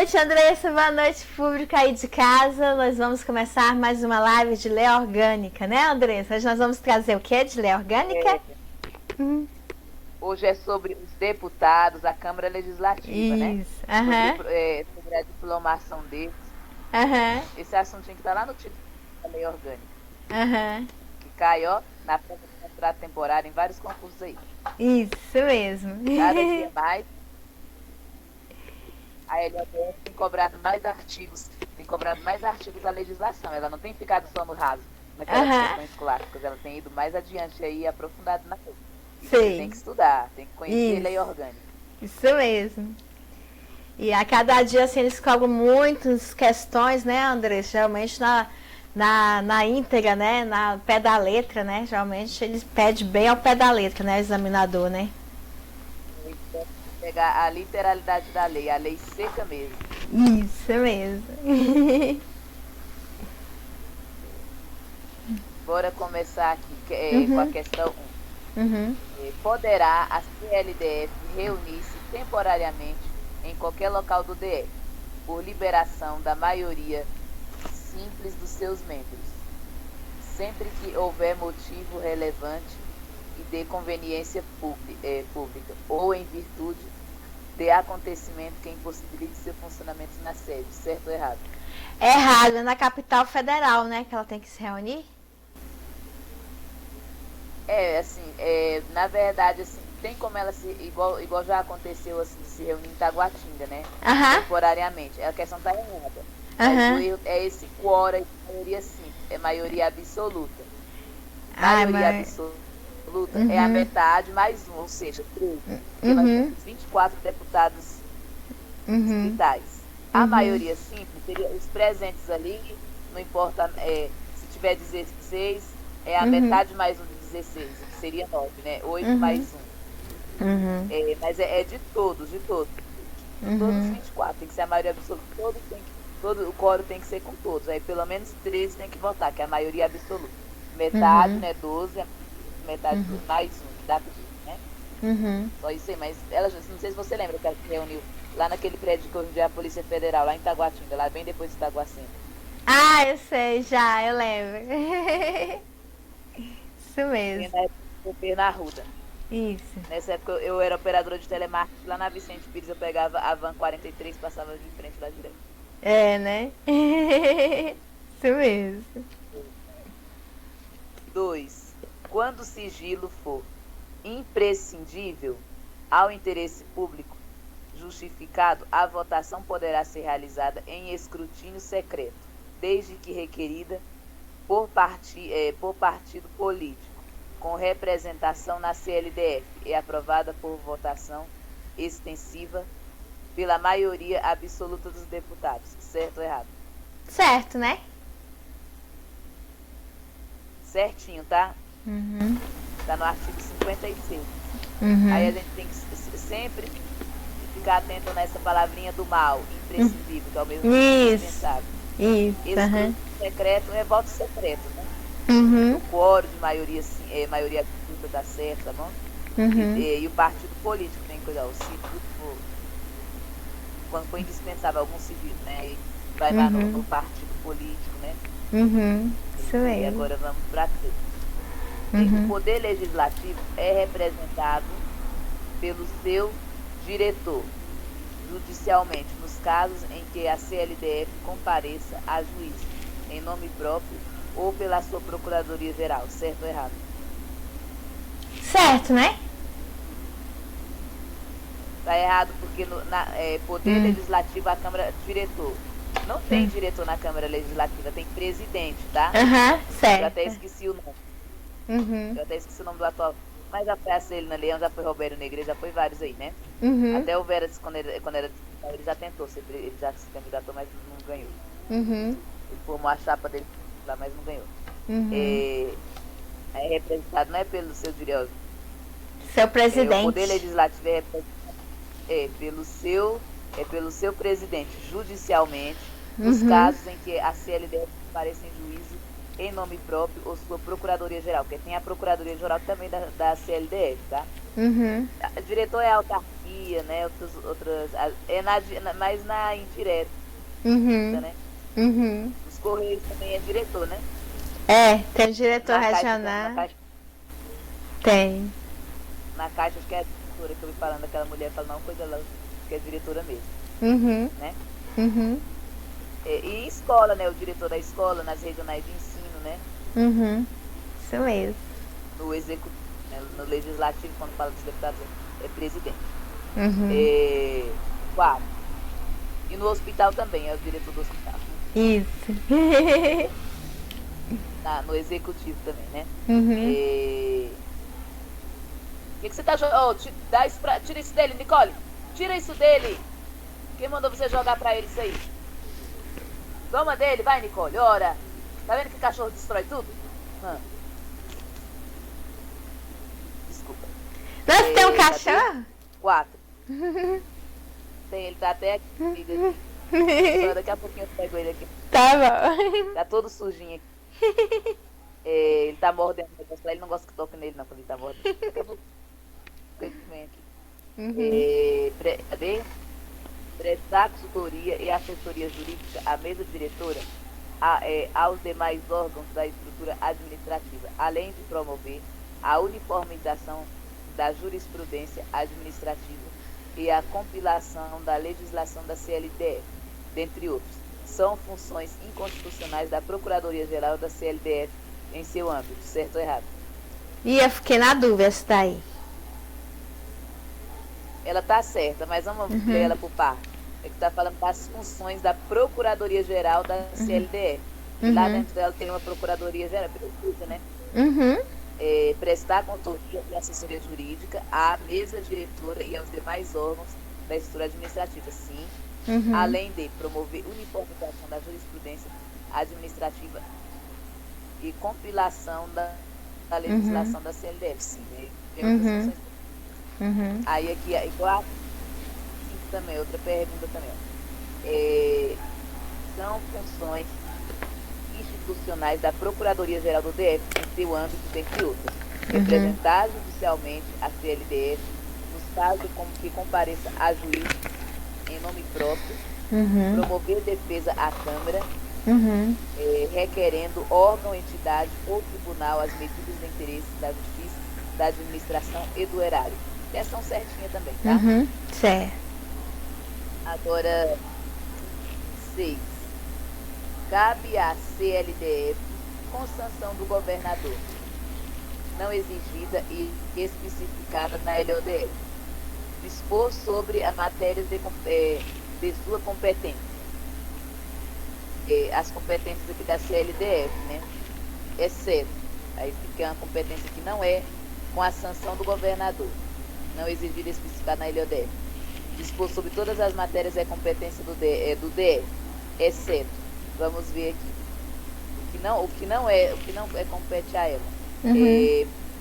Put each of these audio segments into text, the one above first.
noite, Andressa. Boa noite, público aí de casa. Nós vamos começar mais uma live de lei orgânica, né, Andressa? Hoje nós vamos trazer o que de lei orgânica? Hoje é sobre os deputados, a Câmara Legislativa, né? Isso. Aham. Sobre a diplomação deles. Aham. Esse assuntinho que está lá no título da lei orgânica. Aham. Que cai, ó, na prova do contrato temporário em vários concursos aí. Isso mesmo. Cada dia mais, a LODF tem cobrado mais artigos da legislação. Ela não tem ficado só no raso, naquelas questões clássicas. Ela tem ido mais adiante aí, aprofundado na coisa. Você tem que estudar, tem que conhecer a lei orgânica. Isso mesmo. E a cada dia, assim, eles cobram muitas questões, né, André? Geralmente na íntegra, né? Na pé da letra, né? Geralmente eles pedem bem ao pé da letra, né? O examinador, né? Pegar a literalidade da lei, a lei seca mesmo. Isso mesmo. Bora começar aqui com a questão 1. Poderá a CLDF reunir-se temporariamente em qualquer local do DF, por liberação da maioria simples dos seus membros, sempre que houver motivo relevante e de conveniência pública, ou em virtude de acontecimento que impossibilite seu funcionamento na sede, certo ou errado? É errado, é na capital federal, né, que ela tem que se reunir? Na verdade, assim, tem como ela se, igual já aconteceu, assim, de se reunir em Taguatinga, né? Temporariamente. A questão tá errada. Mas o erro é esse quórum de maioria simples, é maioria absoluta. Maioria absoluta é a metade mais um, ou seja, 13. Porque nós temos 24 deputados distritais. A maioria simples seria os presentes ali, não importa, se tiver 16, é a metade mais um de 16, que seria 9, né? 8 mais 1. Mas é de todos. Todos os 24, tem que ser a maioria absoluta. O quórum tem que ser com todos. Aí pelo menos 13 tem que votar, que é a maioria absoluta. Metade, né? 12, metade mais 1, que dá pra né? Só isso aí, mas ela, não sei se você lembra que ela se reuniu lá naquele prédio que hoje é a Polícia Federal, lá em Taguatinga, lá bem depois de Itaguacema. Ah, eu sei, já, eu lembro. Isso mesmo. Na época do governo Arruda. Isso. Nessa época eu era operadora de telemarketing lá na Vicente Pires, eu pegava a van 43, passava de frente lá direto. É, né? Isso mesmo. 2. Quando o sigilo for imprescindível ao interesse público justificado, a votação poderá ser realizada em escrutínio secreto, desde que requerida por partido político, com representação na CLDF e aprovada por votação extensiva pela maioria absoluta dos deputados. Certo ou errado? Certo, né? Certinho, tá? Tá no artigo 56. Aí a gente tem que sempre ficar atento nessa palavrinha do mal, imprescindível, que é o mesmo indispensável. Escrutínio secreto é voto secreto, né? O quórum de maioria absoluta dá certo, tá bom? E o partido político tem que cuidar. O civil, quando for indispensável algum civil, né? Aí vai lá no partido político, né? Isso mesmo. E agora vamos para tudo. O poder legislativo é representado pelo seu diretor, judicialmente, nos casos em que a CLDF compareça a juízo, em nome próprio ou pela sua Procuradoria-Geral, certo ou errado? Certo, né? Está errado porque poder legislativo, a Câmara, diretor. Não tem diretor na Câmara Legislativa, tem presidente, tá? Certo. Eu até esqueci o nome do atual. Mas já foi a Celina Leão, já foi Roberto Negreiros, já foi vários aí, né? Até o Veras, quando era ele já tentou, ele já se candidatou, mas não ganhou. Ele formou a chapa dele lá, mas não ganhou. É representado, não é pelo seu diretor. Seu presidente. O Poder Legislativo é representado pelo seu presidente, judicialmente, nos casos em que a CLDF compareça em juízo em nome próprio ou sua Procuradoria-Geral, porque tem a Procuradoria-Geral também da CLDF, tá? O diretor é autarquia, hierarquia, né? Outras mais na indireta, né? Os Correios também é diretor, né? Tem o diretor regional. Tem. Na Caixa, acho que é a diretora que eu vi falando, aquela mulher falando uma coisa lá, que é diretora mesmo. Né? E escola, né? O diretor da escola, nas regionais de ensino, né? Isso mesmo. No executivo, né? No legislativo, quando fala dos deputados, é presidente. 4. E no hospital também, é o diretor do hospital. Isso. No executivo também, né? O que você tá jogando? Tira isso dele, Nicole. Tira isso dele. Quem mandou você jogar pra ele isso aí? Toma dele, vai, Nicole. Ora. Tá vendo que cachorro destrói tudo? Desculpa. Você tem um cachorro? 4. Ele tá até aqui. Daqui a pouquinho eu pego ele aqui. Tá bom. Tá todo sujinho aqui. Ele tá mordendo. Ele não gosta que toque nele, não, quando ele tá mordendo. Daqui a pouco. Prestar consultoria e assessoria jurídica à mesa diretora aos demais órgãos da estrutura administrativa, além de promover a uniformização da jurisprudência administrativa e a compilação da legislação da CLDF, dentre outros. São funções inconstitucionais da Procuradoria-Geral da CLDF em seu âmbito, certo ou errado? E eu fiquei na dúvida se tá aí. Ela tá certa, mas vamos ler ela por parte. É que tá falando das funções da Procuradoria-Geral da CLDF. Lá dentro dela tem uma Procuradoria-Geral, precisa, né? Prestar consultoria e assessoria jurídica à mesa diretora e aos demais órgãos da estrutura administrativa, sim. Além de promover uniformização da jurisprudência administrativa e compilação da legislação da CLDF, sim. Né? Tem outras funções. Aí aqui, igual também, outra pergunta também. São funções institucionais da Procuradoria-Geral do DF em seu âmbito, dentre outras. Representar judicialmente a CLDF nos casos como que compareça a juiz em nome próprio, promover defesa à Câmara, requerendo órgão, entidade ou tribunal as medidas de interesse da justiça, da administração e do erário. Questão certinha também, tá? Certo. Agora, 6. Cabe à CLDF, com sanção do governador, não exigida e especificada na LODF, dispor sobre a matéria de sua competência. As competências aqui da CLDF, né? Exceto, aí fica uma competência que não é com a sanção do governador, não exigida e especificada na LODF. Dispor sobre todas as matérias é competência do DF, exceto, vamos ver aqui, o que não compete a ela.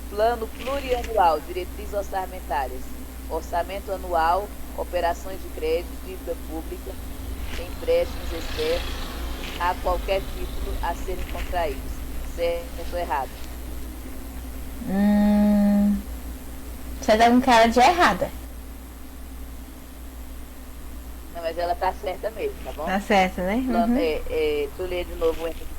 Plano plurianual, diretrizes orçamentárias, orçamento anual, operações de crédito, dívida pública, empréstimos externos, a qualquer título a serem contraídos. Certo ou errado? Você dá um cara de errada. Não, mas ela tá certa mesmo, tá bom? Tá certa, né? Tu lê de novo o ente de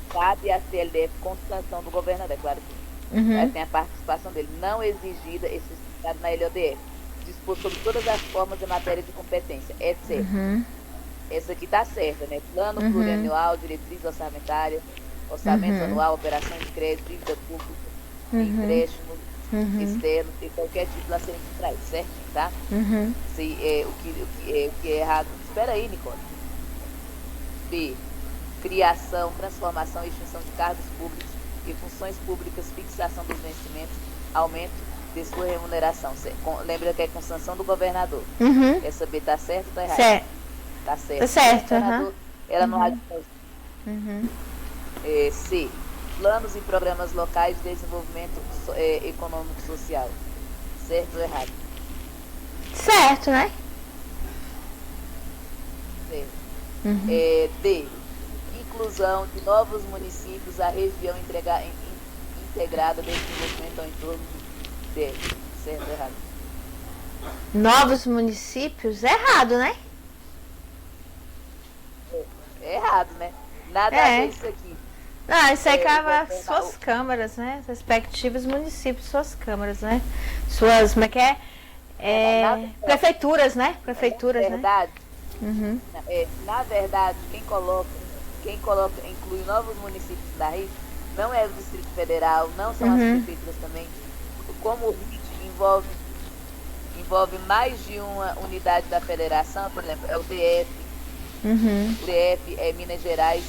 cabe a CLDF com sanção do governador, é claro que aí tem a participação dele, não exigida, especificado na LODF, dispor sobre todas as formas e matéria de competência, etc. Essa aqui tá certa, né? Plano plurianual, diretriz orçamentária, orçamento anual, operação de crédito, dívida pública, empréstimos externos e qualquer título a serem contraído, certo? Tá? O que é errado. Espera aí, Nicole. B. Criação, transformação e extinção de cargos públicos e funções públicas, fixação dos vencimentos, aumento de sua remuneração. Lembra que é com sanção do governador. Essa B tá certo ou tá errado? Certo. Tá certo. Tá certo. Ela não age. C. Planos e programas locais de desenvolvimento econômico e social. Certo ou errado? Certo, né? Certo. D. Inclusão de novos municípios à região integrada de desenvolvimento ao entorno de D. Certo ou errado? Novos municípios? Errado, né? Errado, né? Nada a ver isso aqui. Não, isso aí acaba suas câmaras, né? Respectivos municípios, suas câmaras, né? Suas, como é que é? Prefeituras, né? Prefeituras, na verdade, né? Uhum. Na verdade, quem coloca, inclui novos municípios da RIT, não é o Distrito Federal, não são as prefeituras também. Como o RIT envolve mais de uma unidade da federação, por exemplo, é o DF. O DF é Minas Gerais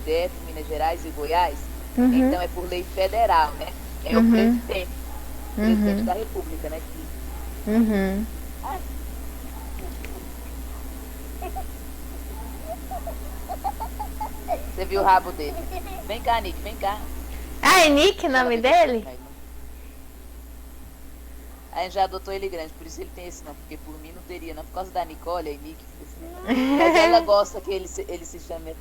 DF, Minas Gerais e Goiás. Então é por lei federal, né? É o presidente da República, né? Você viu o rabo dele? Vem cá, Nick, vem cá. Ah, é Nick o nome dele? A gente já adotou ele grande, por isso ele tem esse nome, porque por mim não teria, não, por causa da Nicole, aí Nick. Mas ela gosta que ele se chame.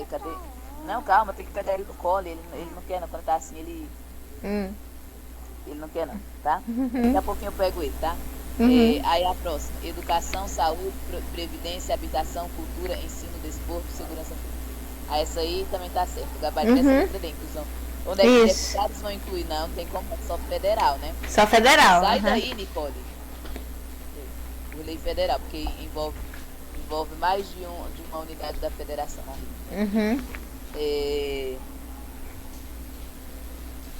Cadê? Não, calma, tem que pegar ele no colo, ele não quer não, quando tá assim, ele não quer não, tá? Daqui a pouquinho eu pego ele, tá? Aí a próxima, educação, saúde, previdência, habitação, cultura, ensino, desporto, segurança pública. Aí essa aí também tá certo, o gabarito dessa letra da inclusão. Onde é que os deputados vão incluir? Não tem como, é só federal, né? Só federal. Sai daí, Nicole. Por lei federal, porque envolve mais de uma unidade da federação.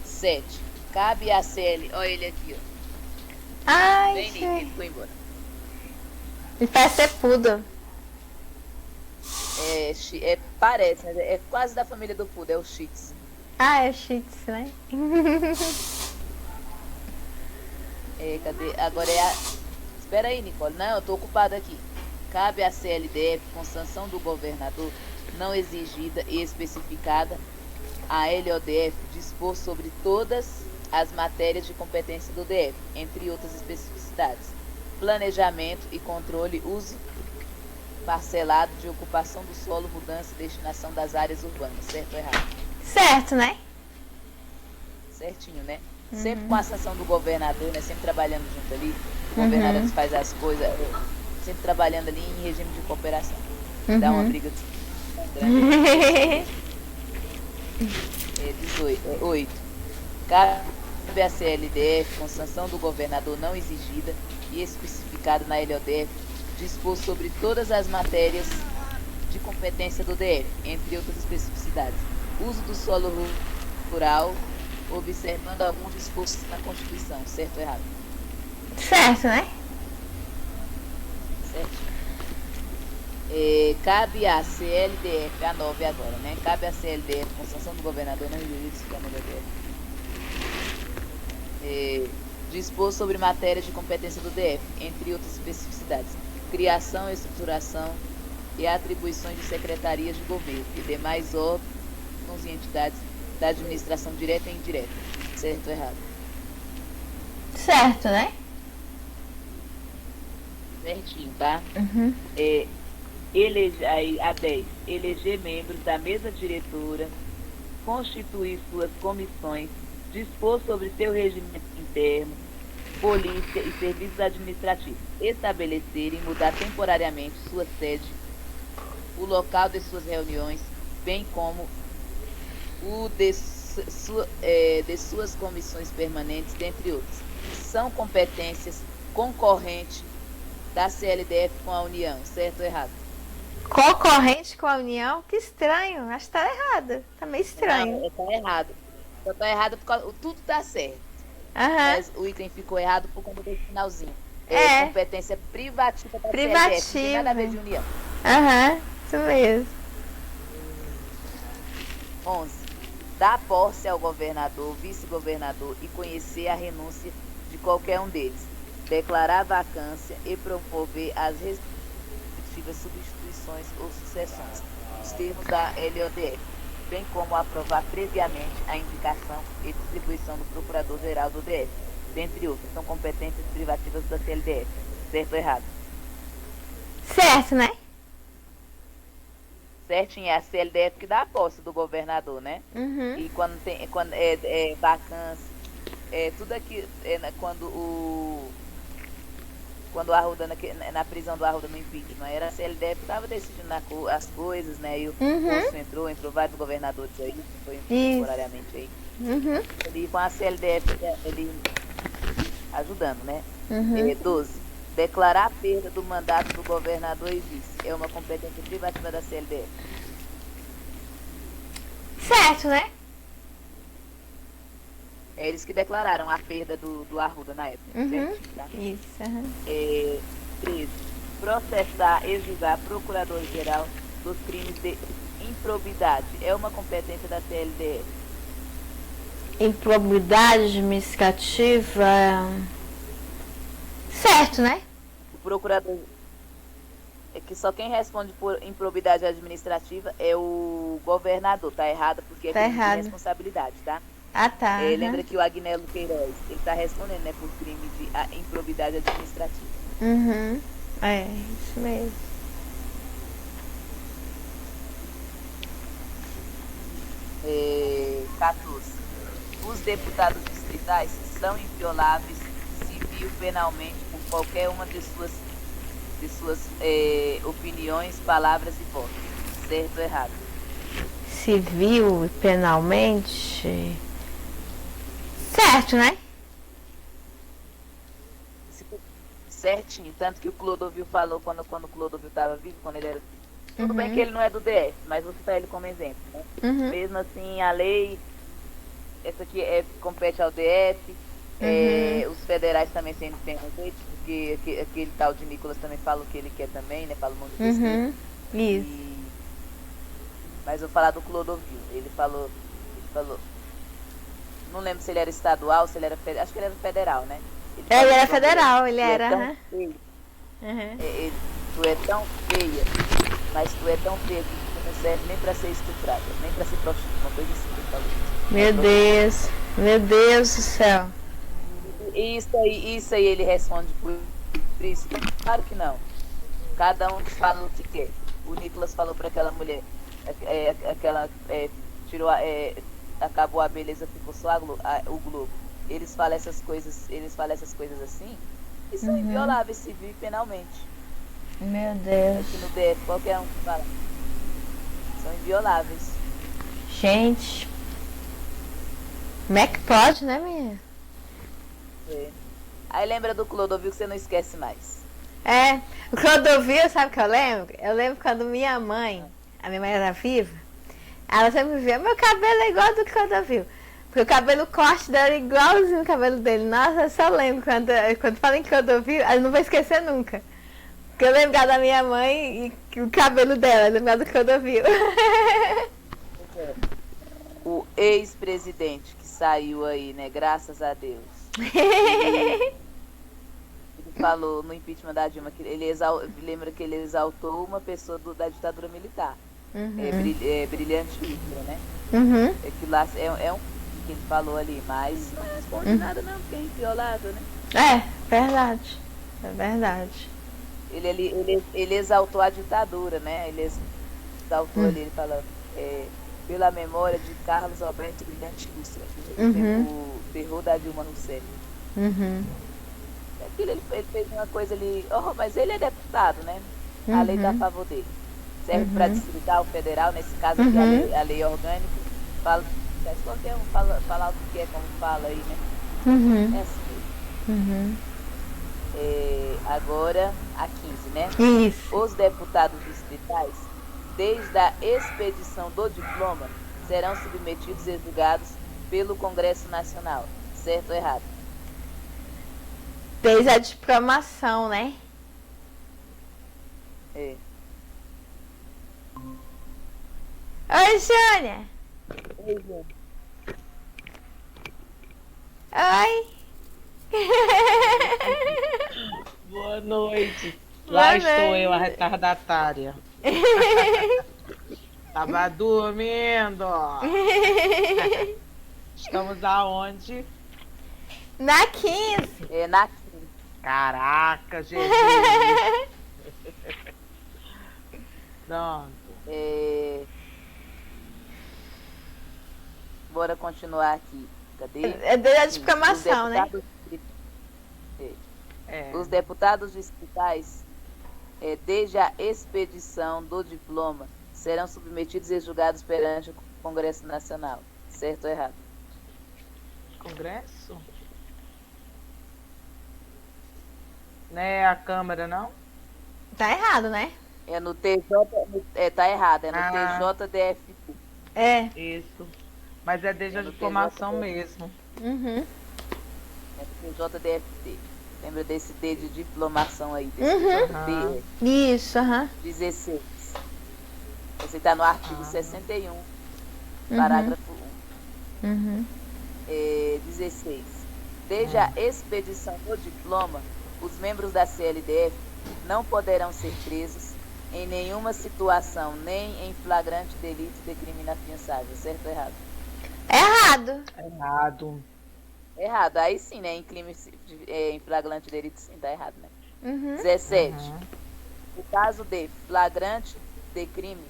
7. Cabe a CL. Olha ele aqui, ó. Ai, Vem, Nick, ele foi embora. Ele parece ser poodle. Parece, mas é quase da família do poodle, é o Shih Tzu. Ah, é o Shih Tzu, né? Cadê? Agora é a... Espera aí, Nicole. Não, eu tô ocupada aqui. Cabe à CLDF, com sanção do governador, não exigida e especificada, a LODF dispor sobre todas as matérias de competência do DF, entre outras especificidades. Planejamento e controle, uso parcelado de ocupação do solo, mudança e destinação das áreas urbanas. Certo ou errado? Certo, né? Certinho, né? Sempre com a sanção do governador, né? Sempre trabalhando junto ali. O governador faz as coisas, sempre trabalhando ali em regime de cooperação. Dá uma briga grande. 8. Cabe à CLDF, com sanção do governador não exigida e especificada na LODF, dispor sobre todas as matérias de competência do DF, entre outras especificidades. Uso do solo rural, observando alguns dispostos na Constituição. Certo ou errado? Certo, né? Certo. Cabe à CLDF, a 9 agora, né? Cabe à CLDF, com sanção do governador, não existe na DF. Dispor sobre matérias de competência do DF, entre outras especificidades. Criação, estruturação e atribuições de secretarias de governo e demais órgãos e entidades da administração direta e indireta. Certo ou errado? Certo, né? Certinho, tá? A 10. Eleger membros da mesa diretora, constituir suas comissões, dispor sobre seu regimento interno, polícia e serviços administrativos, estabelecer e mudar temporariamente sua sede, o local de suas reuniões, bem como o de suas comissões permanentes, dentre outros. São competências concorrentes da CLDF com a União, certo ou errado? Concorrente com a União? Que estranho, acho que tá errado. Tá meio estranho. Não, tá errado. Só tá errado porque tudo tá certo. Mas o item ficou errado por conta do finalzinho. Competência privativa da CLDF, não tem nada a ver de União. Isso mesmo. 11. Dar posse ao governador, vice-governador e conhecer a renúncia de qualquer um deles. Declarar vacância e promover as respectivas substituições ou sucessões, nos termos da LODF, bem como aprovar previamente a indicação e distribuição do Procurador-Geral do DF, dentre outras. São competências privativas da CLDF. Certo ou errado? Certo, né? Certinho, é a CLDF que dá a posse do governador, né? E quando é vacância, tudo aqui, quando o Arruda, na prisão do Arruda no impeachment, era a CLDF que estava decidindo as coisas, né? E o Poço entrou vários governadores aí, foi temporariamente aí. E com a CLDF, ele ajudando, né? 12. Declarar a perda do mandato do governador e vice é uma competência privativa da CLDF. Certo, né? É eles que declararam a perda do Arruda na época. Certo? Tá? Isso. 13. Processar e julgar procurador-geral dos crimes de improbidade é uma competência da CLDF. Improbidade administrativa. Certo, né? O procurador. É que só quem responde por improbidade administrativa é o governador. Tá errado, porque é crime de responsabilidade, tá? Ah, tá. Lembra que o Agnello Queiroz, ele tá respondendo, né, por crime de improbidade administrativa. É, isso mesmo. 14. Os deputados distritais são invioláveis civil penalmente por qualquer uma de suas opiniões, palavras e votos. Certo ou errado? Civil e penalmente. Certo, né? Certinho, tanto que o Clodovil falou quando o Clodovil estava vivo, quando ele era. Tudo bem que ele não é do DF, mas vou citar ele como exemplo, né? Mesmo assim, a lei, essa aqui compete ao DF, os federais também sempre têm um jeito, porque aquele tal de Nicolas também fala o que ele quer também, né? Fala um monte de besteira. Isso. Mas vou falar do Clodovil. Ele falou. Não lembro se ele era estadual, se ele era federal. Acho que ele era federal, né? Ele era federal, ele era. Tu é tão feia, mas tu é tão feia que tu não serve nem pra ser estuprada, nem pra ser prostituta, uma coisa assim que ele falou. Meu Deus do céu. Isso aí ele responde por isso. Claro que não. Cada um fala o que quer. O Nicolas falou pra aquela mulher, acabou a beleza, ficou só o globo. Eles falam essas coisas assim, e são invioláveis civil e penalmente. Meu Deus. Aqui no DF, qualquer um que fala. São invioláveis. Gente. Como é que pode, né, minha? Aí lembra do Clodovil que você não esquece mais. O Clodovil, sabe o que eu lembro? Eu lembro quando a minha mãe era viva, ela sempre me via, meu cabelo é igual ao do Clodovil. Porque o cabelo corte dela é igualzinho o cabelo dele. Nossa, eu só lembro quando fala em Clodovil, eu não vou esquecer nunca. Porque eu lembro da minha mãe e o cabelo dela, eu lembro do Clodovil. O ex-presidente que saiu aí, né? Graças a Deus. Ele falou no impeachment da Dilma que lembra que ele exaltou uma pessoa da ditadura militar. Brilhante Hitler, né? É que lá é um que ele falou ali, mas não responde nada não, porque é inviolável, né? Verdade. É verdade. Ele exaltou a ditadura, né? Ele exaltou ali, ele fala pela memória de Carlos Alberto Brilhante Ustra, o terror da Dilma Rousseff. Ele fez uma coisa ali, mas ele é deputado, né? A lei está a favor dele. Serve para distritar o federal, nesse caso aqui a lei orgânica, fala, qualquer um falar o que quer, como fala aí, né? É assim mesmo. Agora a 15, né? Isso. Os deputados distritais, desde a expedição do diploma, serão submetidos e julgados pelo Congresso Nacional. Certo ou errado? Desde a diplomação, né? Oi, Jônia. Oi, Jônia. Oi. Boa noite. Lá estou eu, a retardatária. Tava dormindo. Estamos aonde? Na 15. Na 15. Caraca, Jesus. Pronto. Bora continuar aqui. Cadê? É desde a diplomação, né? Os deputados distritais, desde a expedição do diploma, serão submetidos e julgados perante o Congresso Nacional. Certo ou errado? Congresso? Não é a Câmara, não? Tá errado, né? É no TJ. Tá errado, é no TJDFT. Isso. Mas é desde a diplomação mesmo. Uhum. É no TJDFT. Lembra desse D de diplomação aí? Isso, 16. Você está no artigo 61, parágrafo 1. 16. Desde a expedição do diploma, os membros da CLDF não poderão ser presos em nenhuma situação, nem em flagrante delito de crime inafiançável. Certo ou errado? Errado. Errado. Aí sim, né? Em crime, em flagrante delito, sim, tá errado, né? 17. No caso de flagrante de crime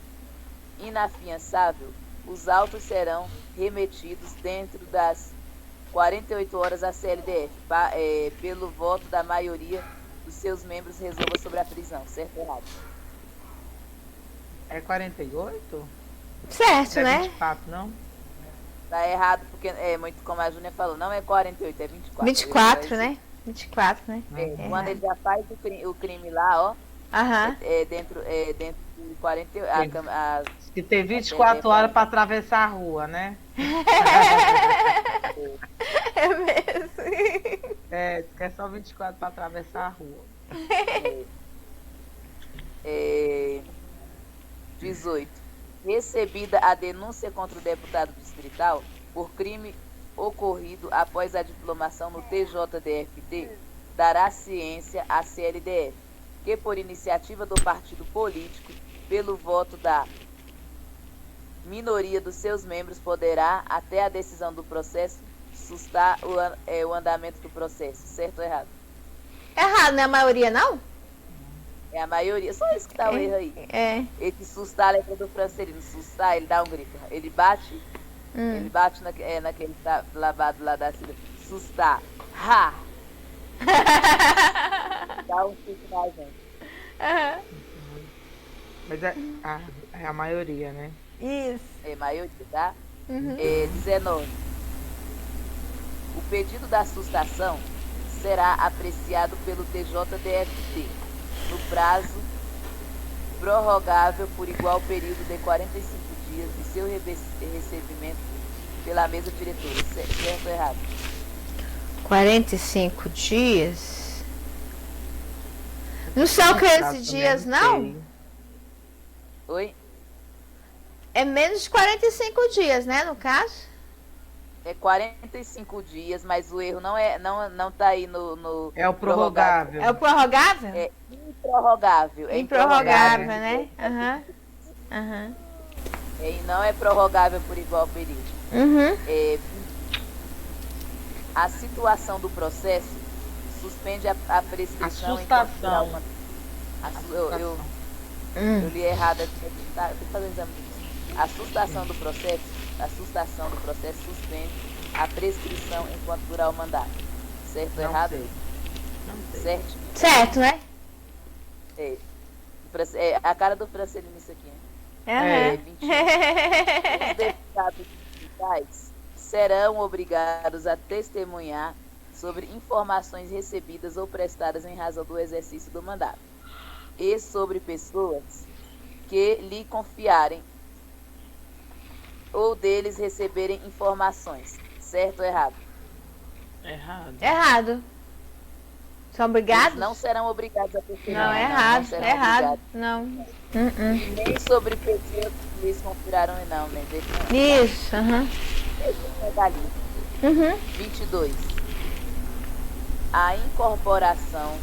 inafiançável, os autos serão remetidos dentro das 48 horas à CLDF, pelo voto da maioria dos seus membros resolva sobre a prisão. Certo ou errado? É 48? Certo, não é né? 24, não? Tá errado, porque é muito como a Júnia falou, não é 48, é 24. 24, né? 24, né? Quando ele já faz o crime lá, ó. Dentro de 48. Que tem 24 horas para atravessar a rua, né? É mesmo. Que é só 24 para atravessar a rua. 18. Recebida a denúncia contra o deputado distrital por crime ocorrido após a diplomação no TJDFT, dará ciência à CLDF, que por iniciativa do partido político, pelo voto da minoria dos seus membros, poderá, até a decisão do processo, sustar o andamento do processo. Certo ou errado? Errado, não é a maioria, não? É a maioria, só isso que tá o erro aí. Esse sustar, lembra do Francelino, sustar, ele dá um grito. Ele bate, ele bate naquele lavado lá da cidade. Sustar. Ha! Dá um susto na gente. Mas é a maioria, né? Isso. É maioria, tá? 19. O pedido da sustação será apreciado pelo TJDFT no prazo prorrogável por igual período de 45 dias de seu recebimento pela mesa diretora. Certo ou errado? 45 dias? Não são 15 dias, não? Oi? É menos de 45 dias, né, no caso? É 45 dias, mas o erro não tá aí no é o prorrogável. É o prorrogável? É improrrogável. Improrrogável, né? E não é prorrogável por igual período. A situação do processo suspende a prescrição. A sustação. Eu li errado aqui. Tá, tô fazendo exame. A sustação do processo suspende a prescrição enquanto durar o mandato. Certo ou errado? Não sei. Certo? Certo, né? A cara do Francelino isso aqui, né? 21. Os deputados distritais serão obrigados a testemunhar sobre informações recebidas ou prestadas em razão do exercício do mandato e sobre pessoas que lhe confiarem ou deles receberem informações. Certo ou errado? Errado. São obrigados? Eles não serão obrigados a testemunhar. Não, errado. Errado. Não. E nem sobre pessoas que lhes confiaram e não, né? Isso, 22. A incorporação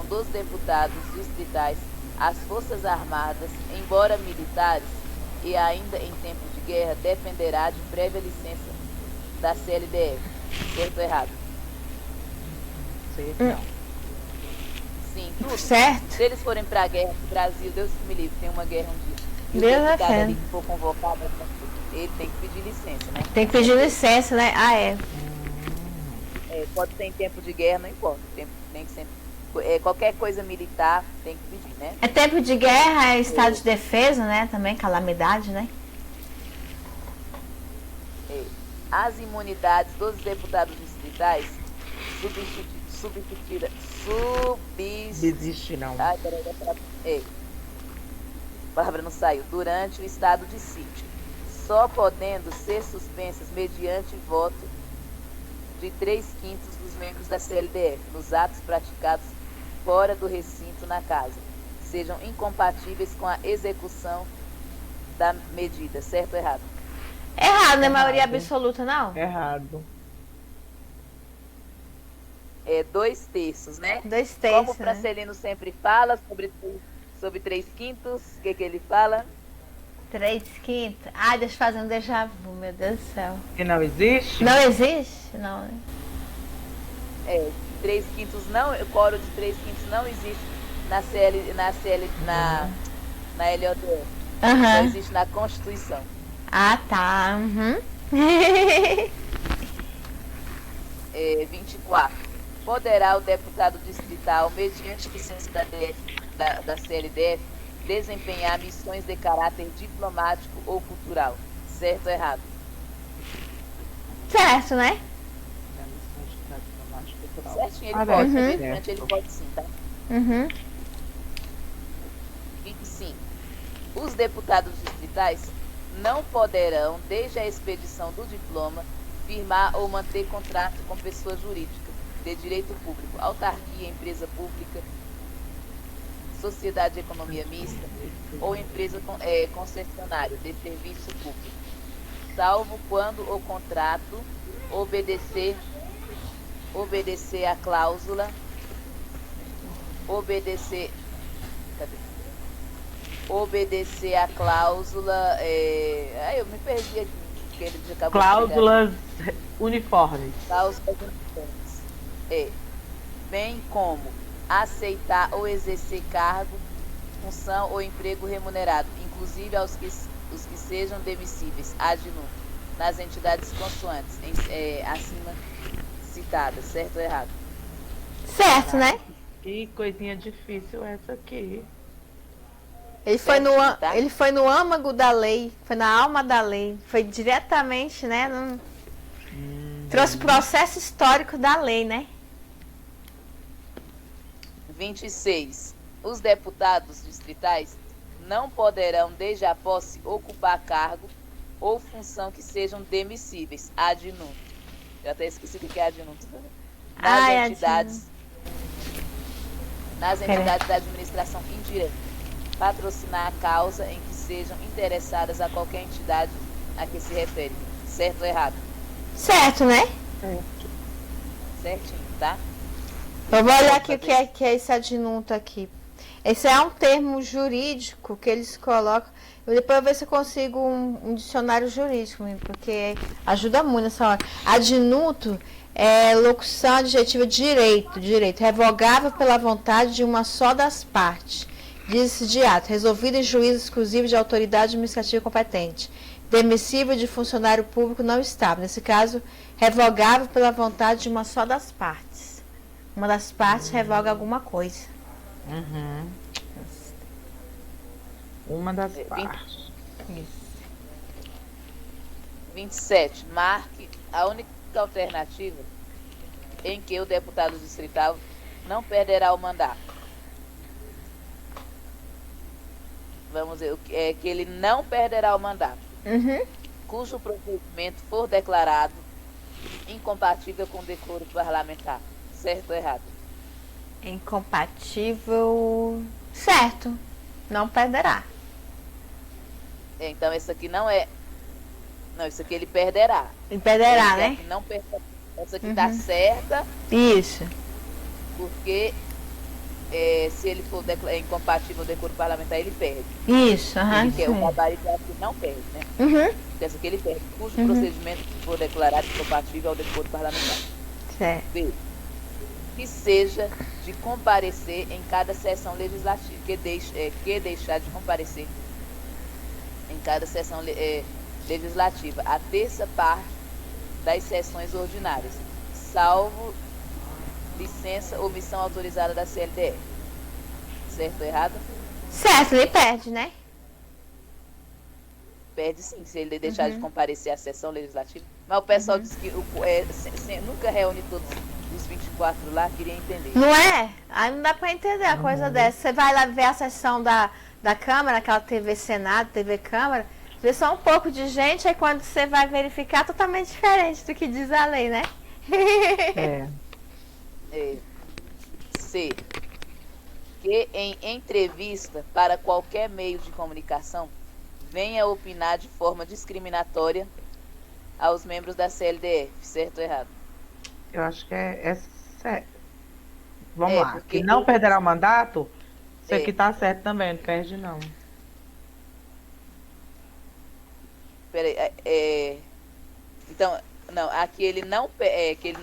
dos deputados distritais às Forças Armadas, embora militares e ainda em tempo de guerra, dependerá de prévia licença da CLDF. Certo ou errado? Certo. Sim, tudo. Certo. Se eles forem pra guerra no Brasil, Deus que me livre, tem uma guerra um dia. E Deus o deputado defenda. ali que for convocado, ele tem que pedir licença, né? Tem que pedir licença, né? Ah, é. Pode ser em tempo de guerra, não importa. Tem que sempre, qualquer coisa militar tem que pedir, né? É tempo de guerra, é estado de defesa, né? Também, calamidade, né? As imunidades dos deputados distritais Desistirão. Ai, peraí, a palavra não saiu. Durante o estado de sítio, só podendo ser suspensas mediante voto de 3/5 dos membros da CLDF nos atos praticados fora do recinto na casa, sejam incompatíveis com a execução da medida, certo ou errado? Errado, não é maioria absoluta, não? Errado. 2/3, né? 2/3, Como o né? Francelino sempre fala sobre 3/5, o que ele fala? 3/5. Ai, deixa eu fazer um déjà vu, meu Deus do céu. Que não existe? Não existe? Não, né? 3/5 não, o quórum de 3/5 não existe na LODF. Só existe na Constituição. Ah, tá. Uhum. 24. Poderá o deputado distrital, mediante licença da CLDF, desempenhar missões de caráter diplomático ou cultural. Certo ou errado? Certo, né? Certinho, ele pode. Evidentemente, ele pode sim, tá? Uhum. 25. Os deputados distritais não poderão, desde a expedição do diploma, firmar ou manter contrato com pessoa jurídica de direito público, autarquia, empresa pública, sociedade de economia mista ou empresa concessionária de serviço público, salvo quando o contrato obedecer a cláusula eu me perdi aqui, porque ele acabou cláusulas uniformes. Cláusulas uniformes. Bem como aceitar ou exercer cargo, função ou emprego remunerado, inclusive os que sejam demissíveis, ad nutum, nas entidades consoantes, acima citadas, certo ou errado? Certo, né? Que coisinha difícil essa aqui. Ele foi no âmago da lei, foi na alma da lei, foi diretamente, né? Trouxe o processo histórico da lei, né? 26. Os deputados distritais não poderão, desde a posse, ocupar cargo ou função que sejam demissíveis, ad nutum. Eu até esqueci o que é ad nutum. Nas entidades da administração indireta, patrocinar a causa em que sejam interessadas a qualquer entidade a que se refere. Certo ou errado? Certo, né? Certinho, tá? Vamos olhar aqui o que é esse adjunto aqui. Esse é um termo jurídico que eles colocam. Eu depois vou ver se eu consigo um dicionário jurídico, porque ajuda muito nessa hora. Adjunto é locução adjetiva direito, revogável pela vontade de uma só das partes. Diz-se de ato, resolvido em juízo exclusivo de autoridade administrativa competente. Demissível de funcionário público não estável. Nesse caso, revogável pela vontade de uma só das partes. Uma das partes revoga alguma coisa. Uma das partes. 27. Marque a única alternativa em que o deputado distrital não perderá o mandato. Vamos ver, que ele não perderá o mandato. Cujo procedimento for declarado incompatível com o decoro parlamentar. Certo ou errado? Incompatível. Certo. Não perderá. Então, esse aqui não é. Não, isso aqui ele perderá. Ele perderá, né? Não perderá. Essa aqui está certa. Isso. Porque se ele for incompatível com o decoro parlamentar, ele perde. Isso, O gabarito aqui não perde, né? Essa aqui ele perde. Cujo procedimento for declarado incompatível ao decoro parlamentar. Certo. que seja de comparecer em cada sessão legislativa, que deixar de comparecer em cada sessão legislativa, a terça parte das sessões ordinárias, salvo licença ou missão autorizada da CLDF. Certo ou errado? Certo, ele perde, né? Perde sim, se ele deixar de comparecer à sessão legislativa. Mas o pessoal diz que nunca reúne todos os 24 lá, queria entender. Não é? Aí não dá pra entender a coisa dessa. Você vai lá ver a sessão da Câmara, aquela TV Senado, TV Câmara, vê só um pouco de gente, aí quando você vai verificar, totalmente diferente do que diz a lei, né? C. Que em entrevista para qualquer meio de comunicação venha opinar de forma discriminatória aos membros da CLDF, certo ou errado? Eu acho que é certo. Vamos lá, que não perderá o mandato, isso aqui tá certo também, não perde não. Peraí, então, não, aqui ele não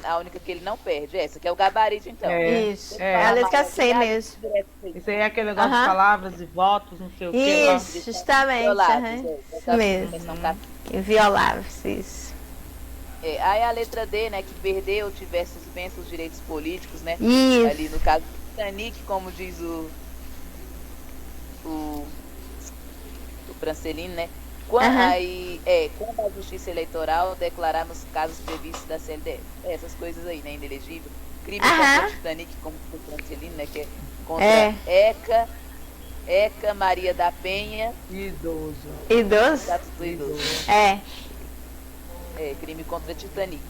a única que ele não perde, essa que é o gabarito, então. Isso, a letra C mesmo. Isso aí é aquele negócio de palavras e votos, não sei o quê. Isso, justamente. Isso mesmo. Invioláveis, isso. Aí a letra D, né, que perdeu ou tiver suspenso os direitos políticos, né? Isso. Ali no caso do Titanic, como diz o Francelino, né? Quando a Justiça Eleitoral declarar nos casos previstos da CLDF. Essas coisas aí, né? Inelegível. Crime contra o Titanic, como o Francelino, né? Que é contra Eca, Maria da Penha. Idoso. Idoso? Idoso. Crime contra Titanic.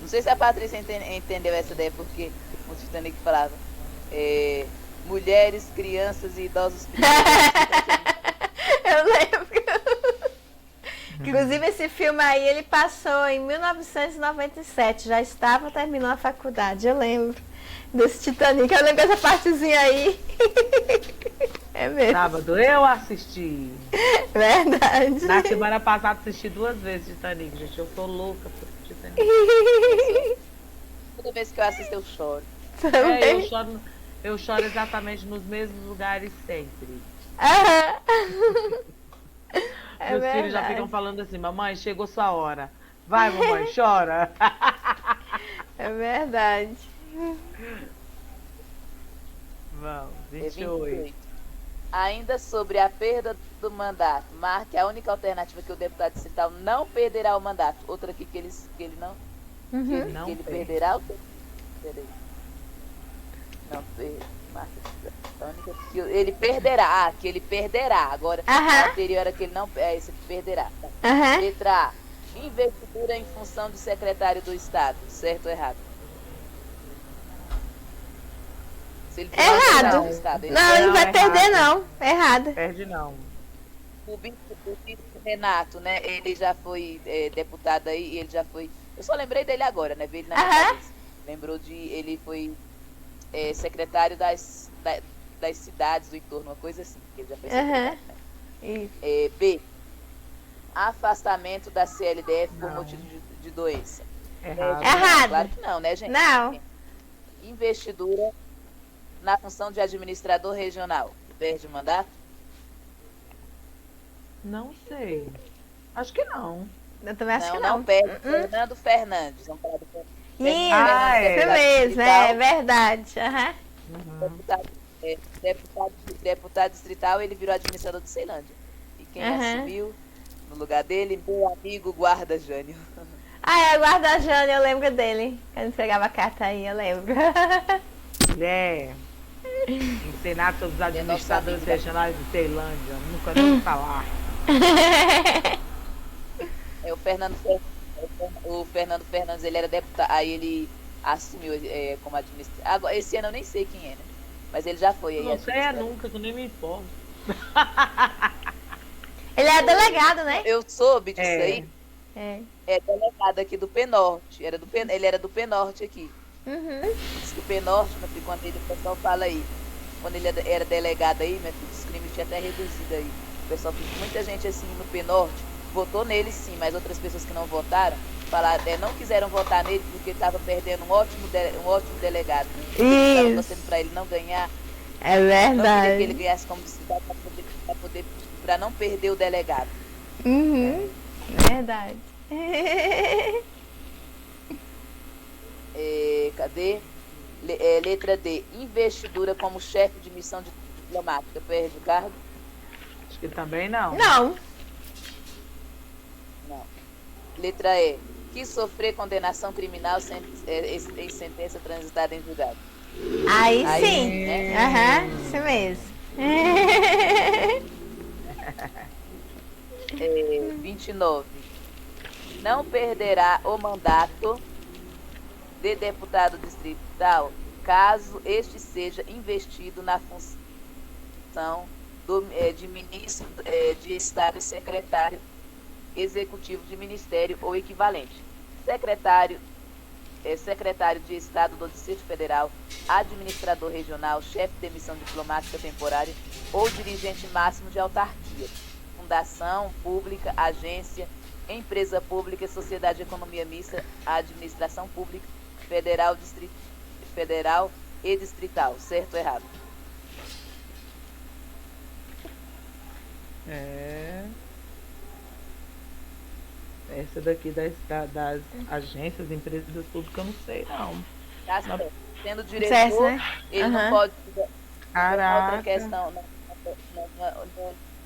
Não sei se a Patrícia entendeu essa ideia, porque o Titanic falava mulheres, crianças e idosos. Eu lembro. Inclusive esse filme aí, ele passou em 1997, já estava terminando a faculdade, eu lembro desse Titanic, eu lembro dessa partezinha aí. É mesmo. Sábado eu assisti. Verdade. Na semana passada assisti 2 vezes Titanic, gente. Eu sou louca por Titanic. Toda vez que eu assisto eu choro. Eu choro exatamente nos mesmos lugares sempre. Meus filhos já ficam falando assim, mamãe, chegou sua hora. Vai, mamãe, chora. É verdade. Vamos, 28. Ainda sobre a perda do mandato, marque a única alternativa que o deputado distrital não perderá o mandato. Outra aqui que ele não. Que ele perderá o. Peraí. Não, ele perderá. Que ele perderá. Agora, a anterior era que ele não. Esse que perderá. Letra A. Investidura em função de secretário do Estado. Certo ou errado? Se ele errado. Estado, ele não vai perder, não. Errado. Perde, não. O bispo Renato, né? Ele já foi deputado aí, ele já foi. Eu só lembrei dele agora, né? Veio ele na minha cabeça. Lembrou de. Ele foi secretário das cidades do entorno, uma coisa assim. Que ele já foi secretário. Né? B. Afastamento da CLDF por motivo de doença. Errado. Claro que não, né, gente? Não. Investidura na função de administrador regional. Perde o mandato? Não sei. Acho que não. Eu também acho que não perde. Fernando Fernandes. Vamos falar do isso mesmo, é verdade. Deputado distrital, ele virou administrador de Ceilândia. E quem assumiu no lugar dele, meu amigo Guarda Jânio. Guarda Jânio, eu lembro dele. Quando entregava a carta aí, eu lembro. Ensinar todos os administradores regionais de Ceilândia. Nunca nem ouvi falar. O Fernando Fernandes, ele era deputado, aí ele assumiu como administrador. Agora, esse ano eu nem sei quem é, né? Mas ele já foi aí. Não sei nunca, que eu nem me importo. Ele é delegado, né? Eu soube disso aí. É delegado aqui do Penorte. Ele era do Penorte aqui. Diz que o Penorte, meu filho, quando o pessoal fala aí, quando ele era delegado aí, meu filho, os crimes tinha até reduzido aí. O pessoal, muita gente assim no Penorte votou nele sim, mas outras pessoas que não votaram não quiseram votar nele porque estava perdendo um ótimo delegado. Isso. Estava torcendo para ele não ganhar. É verdade. Não queria que ele ganhasse como distrital para não perder o delegado. Verdade. Cadê? Letra D. Investidura como chefe de missão diplomática. Perde o cargo? Acho que também não. Não. Letra E. Que sofrer condenação criminal em sentença transitada em julgado. Aí sim. Né? Isso mesmo. 29. Não perderá o mandato de deputado distrital caso este seja investido na função de ministro de Estado e secretário executivo de ministério ou equivalente. Secretário de Estado do Distrito Federal, administrador regional, chefe de missão diplomática temporária ou dirigente máximo de autarquia, fundação pública, agência, empresa pública, sociedade de economia mista, administração pública, federal e distrital. Certo ou errado? Essa daqui das agências, empresas públicas, eu não sei, não. Tá certo. Sendo diretor, ele não pode... Caraca. Outra questão,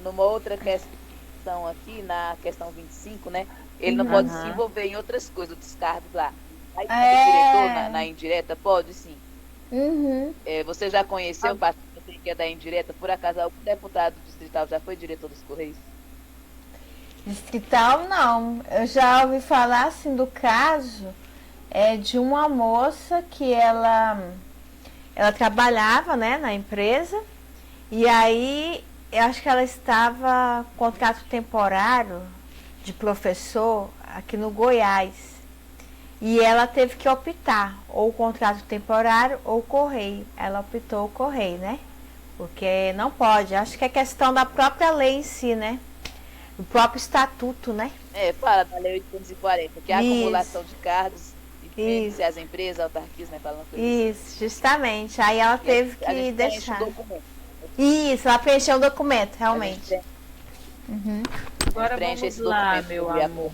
numa outra questão aqui, na questão 25, né? Ele não pode se envolver em outras coisas, outros cargos lá. Aí, diretor na indireta, pode sim. Você já conheceu o partido que é da indireta? Por acaso, algum deputado distrital já foi diretor dos Correios? Distrital, não. Eu já ouvi falar, assim, do caso de uma moça que ela trabalhava, né, na empresa, e aí eu acho que ela estava com contrato temporário de professor aqui no Goiás. E ela teve que optar, ou o contrato temporário ou o correio. Ela optou o correio, né? Porque não pode. Acho que é questão da própria lei em si, né? Do próprio estatuto, né? Fala da lei 840, que é a acumulação de cargos e as empresas, autarquias, né? Isso, justamente. Aí ela teve que deixar. Isso, ela preencheu o documento, realmente. Agora vamos lá, meu amor.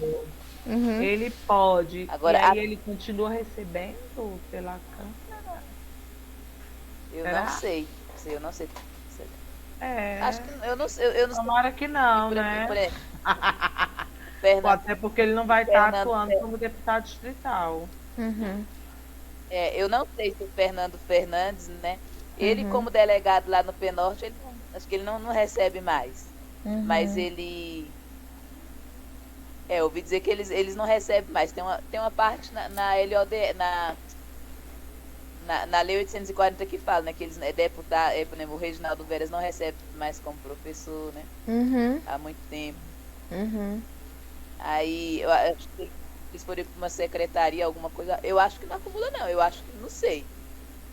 Ele pode. Agora, e aí ele continua recebendo pela Câmara? Eu não sei. Eu não sei. Acho que eu não sei. Tomara que não, né? Até porque ele não vai estar atuando como deputado distrital. Eu não sei se o Fernando Fernandes, né? Ele, como delegado lá no Penorte, acho que ele não recebe mais. Mas ele... eu ouvi dizer que eles não recebem mais. Tem uma parte na LOD, na Lei 840 que fala, né? Que eles deputados, por exemplo, o Reginaldo Veras não recebe mais como professor, né? Há muito tempo. Aí, eu acho que eles forem para uma secretaria, alguma coisa, eu acho que não acumula, não. Eu acho que não sei.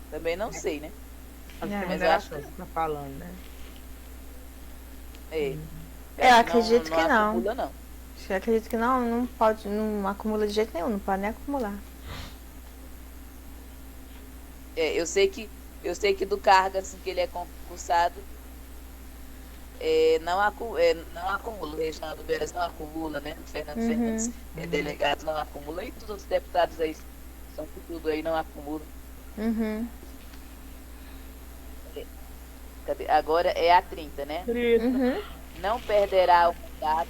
Também não sei, né? Mas eu acho que você está falando, né? Eu acredito que não. Acumula, não. Eu acredito que não pode, não acumula de jeito nenhum, não pode nem acumular. Eu sei que do cargo, assim, que ele é concursado, não acumula. O Reginaldo Veras não acumula, né? O Fernando Fernandes delegado, não acumula. E todos os deputados aí, são por tudo aí, não acumulam. Agora é a 30, né? Não perderá o mandato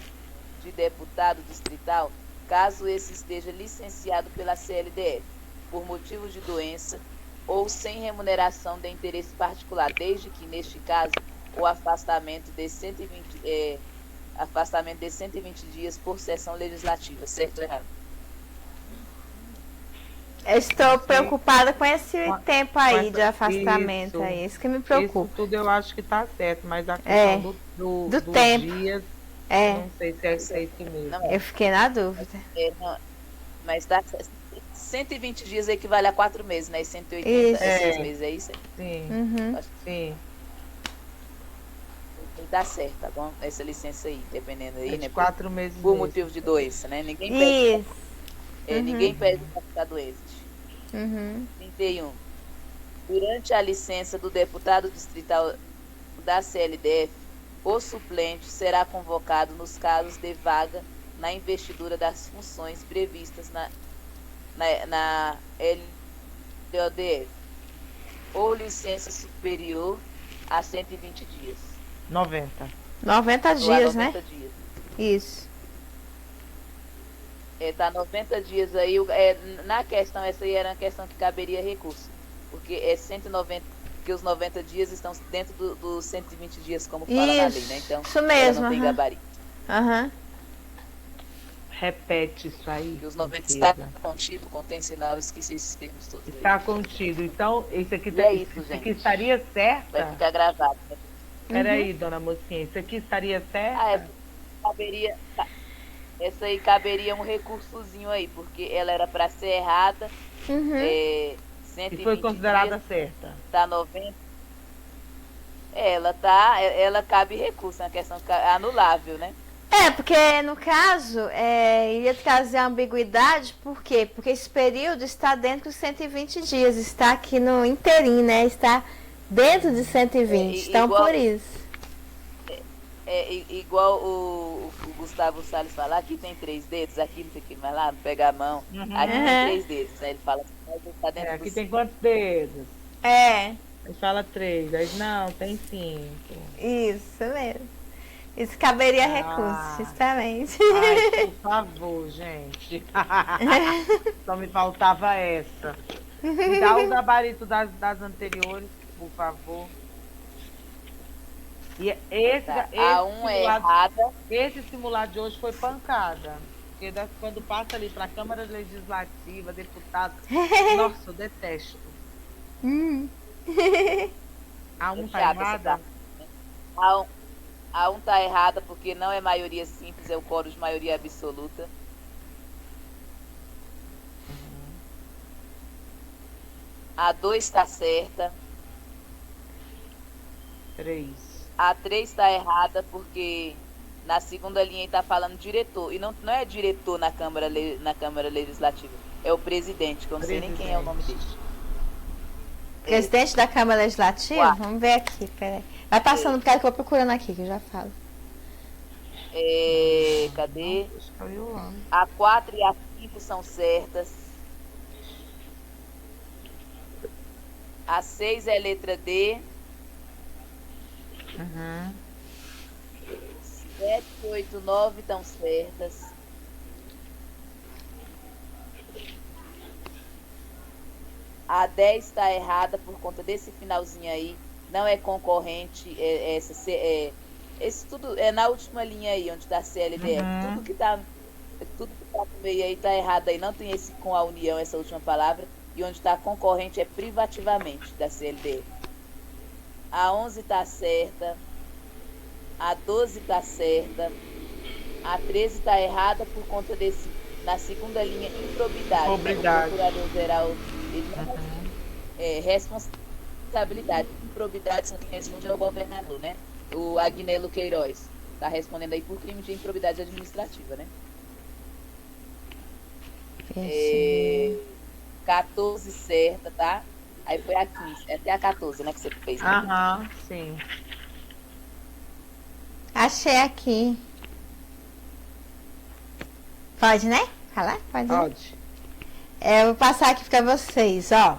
de deputado distrital caso esse esteja licenciado pela CLDF por motivo de doença ou sem remuneração de interesse particular, desde que, neste caso, o afastamento de 120 dias por sessão legislativa. Certo ou errado? Eu estou preocupada com esse tempo aí de afastamento. Isso que me preocupa. Isso tudo eu acho que está certo, mas a questão do tempo. Dias, não sei se é isso mesmo. Eu fiquei na dúvida. Mas dá 120 dias equivale a 4 meses, né? E 180 é 6 meses, é isso aí? Sim. Sim. Dá certo, tá bom? Essa licença aí, dependendo aí, né? 4 meses por motivo de doença, né? Ninguém pede. Ninguém pede para ficar doente. 31. Durante a licença do deputado distrital da CLDF, o suplente será convocado nos casos de vaga na investidura das funções previstas na LDF ou licença superior a 120 dias. 90. 90 dias, 90 né? Dias. Isso. Tá 90 dias aí. Na questão, essa aí era uma questão que caberia recurso. Porque é 190, porque os 90 dias estão dentro dos 120 dias, como fala na lei, né? Então, isso mesmo, não tem gabarito. Repete isso aí. E os 90 está contido, contém sinal, esqueci esses termos todos. Está contido. Então, isso aqui, isso aqui estaria certo? Vai ficar gravado. Né? Peraí, dona mocinha, isso aqui estaria certo? Essa aí caberia um recursozinho aí, porque ela era para ser errada. 120 e foi considerada dias, certa. Tá 90. Ela cabe recurso, é uma questão anulável, né? Porque no caso, iria trazer ambiguidade, por quê? Porque esse período está dentro dos 120 dias, está aqui no inteirinho, né? Está dentro de 120, então igual, por isso. Igual o Gustavo Salles fala, aqui tem 3 dedos, aqui não sei o que, mas lá não pega a mão, aqui tem 3 dedos, aí ele fala, mas está dentro aqui tem quantos dedos? Ele fala 3, aí não, tem 5. Isso mesmo. Isso caberia recurso, justamente. Ai, por favor, gente. Só me faltava essa. Me dá o gabarito das anteriores, por favor. E esse simulado de hoje foi pancada. Porque quando passa ali para a Câmara Legislativa, deputado, nossa, eu detesto. A 1 tá errada? A 1 tá errada porque não é maioria simples, é o quórum de maioria absoluta. A 2 está certa. 3. A 3 está errada porque na segunda linha está falando diretor. E não é diretor na Câmara Legislativa. É o presidente, que eu não sei nem quem é o nome dele. Presidente da Câmara Legislativa? Vamos ver aqui, peraí. Vai passando, porque eu vou procurando aqui, que eu já falo. Cadê? A 4 e a 5 são certas. A 6 é letra D. 7, 8, 9 estão certas. A 10 está errada por conta desse finalzinho aí. Não é concorrente. Esse tudo é na última linha aí, onde está a CLDF. Tudo que tá no meio aí está errado aí. Não tem esse com a união, essa última palavra. E onde está concorrente é privativamente da CLDF. A 11 está certa. A 12 está certa. A 13 está errada por conta desse, na segunda linha, improbidade. O procurador-geral, ele não responsabilidade. Improbidade, só quem responde é o governador, né? O Agnello Queiroz. Está respondendo aí por crime de improbidade administrativa, né? 14 certa, tá? Aí foi a 15. Até a 14, né? Que você fez. Né? Sim. Achei aqui. Pode, né? Falar? Pode. Eu vou passar aqui para vocês, ó.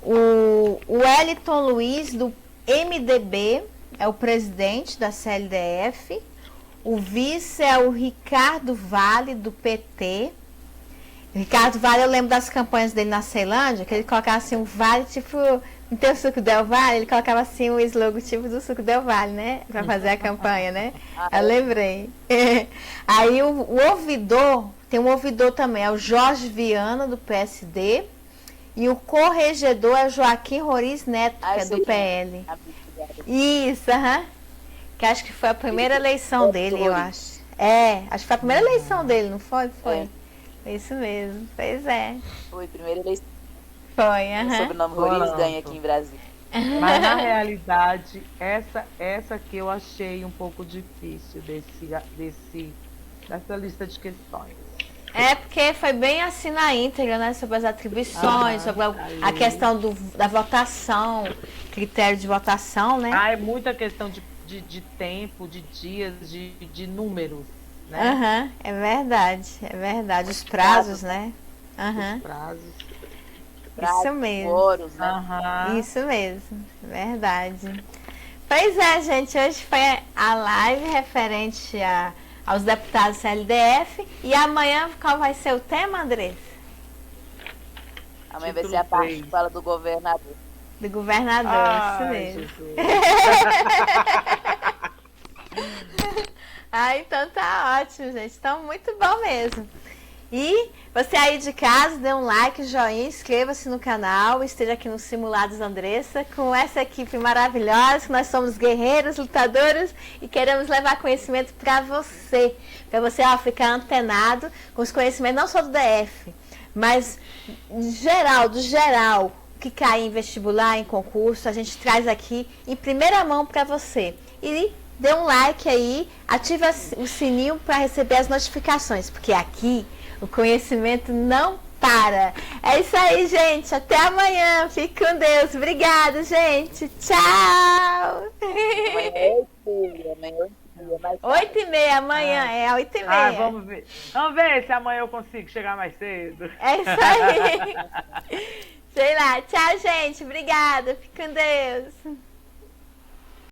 O Wellington Luiz, do MDB, é o presidente da CLDF. O vice é o Ricardo Vale, do PT. Ricardo Vale, eu lembro das campanhas dele na Ceilândia, que ele colocava assim, um vale, tipo, não tem o suco Del Vale, ele colocava assim o slogan tipo do suco Del Vale, né? Pra fazer a campanha, né? Eu lembrei. Aí o ouvidor, tem um ouvidor também, é o Jorge Viana, do PSD, e o corregedor é o Joaquim Roriz Neto, que é do PL. Isso, que acho que foi a primeira eleição dele, eu acho. Acho que foi a primeira eleição dele, não foi? Foi. Isso mesmo, pois é. Foi a primeira eleição. Foi, O sobrenome Roriz ganha aqui em Brasília. Mas na realidade, essa que eu achei um pouco difícil dessa lista de questões. É porque foi bem assim na íntegra, né? Sobre as atribuições, sobre a questão da votação, critério de votação, né? É muita questão de tempo, de dias, de números, né? É verdade. Os prazos, né? Os prazos. Isso mesmo. Oros, né? Isso mesmo, verdade. Pois é, gente, hoje foi a live referente aos deputados CLDF. E amanhã qual vai ser o tema, Andressa? Amanhã vai ser a parte que fala do governador. Do governador, isso mesmo. Então tá ótimo, gente. Então, muito bom mesmo. E você aí de casa, dê um like, joinha, inscreva-se no canal, esteja aqui no Simulados Andressa, com essa equipe maravilhosa, que nós somos guerreiros, lutadores e queremos levar conhecimento para você ficar antenado com os conhecimentos não só do DF, mas do geral, que cai em vestibular, em concurso, a gente traz aqui em primeira mão para você. E dê um like aí, ative o sininho para receber as notificações, porque aqui o conhecimento não para. É isso aí, gente. Até amanhã. Fique com Deus. Obrigada, gente. Tchau. Amanhã 8h30 amanhã. É 8h30. Vamos ver. Vamos ver se amanhã eu consigo chegar mais cedo. É isso aí. Sei lá. Tchau, gente. Obrigada. Fique com Deus.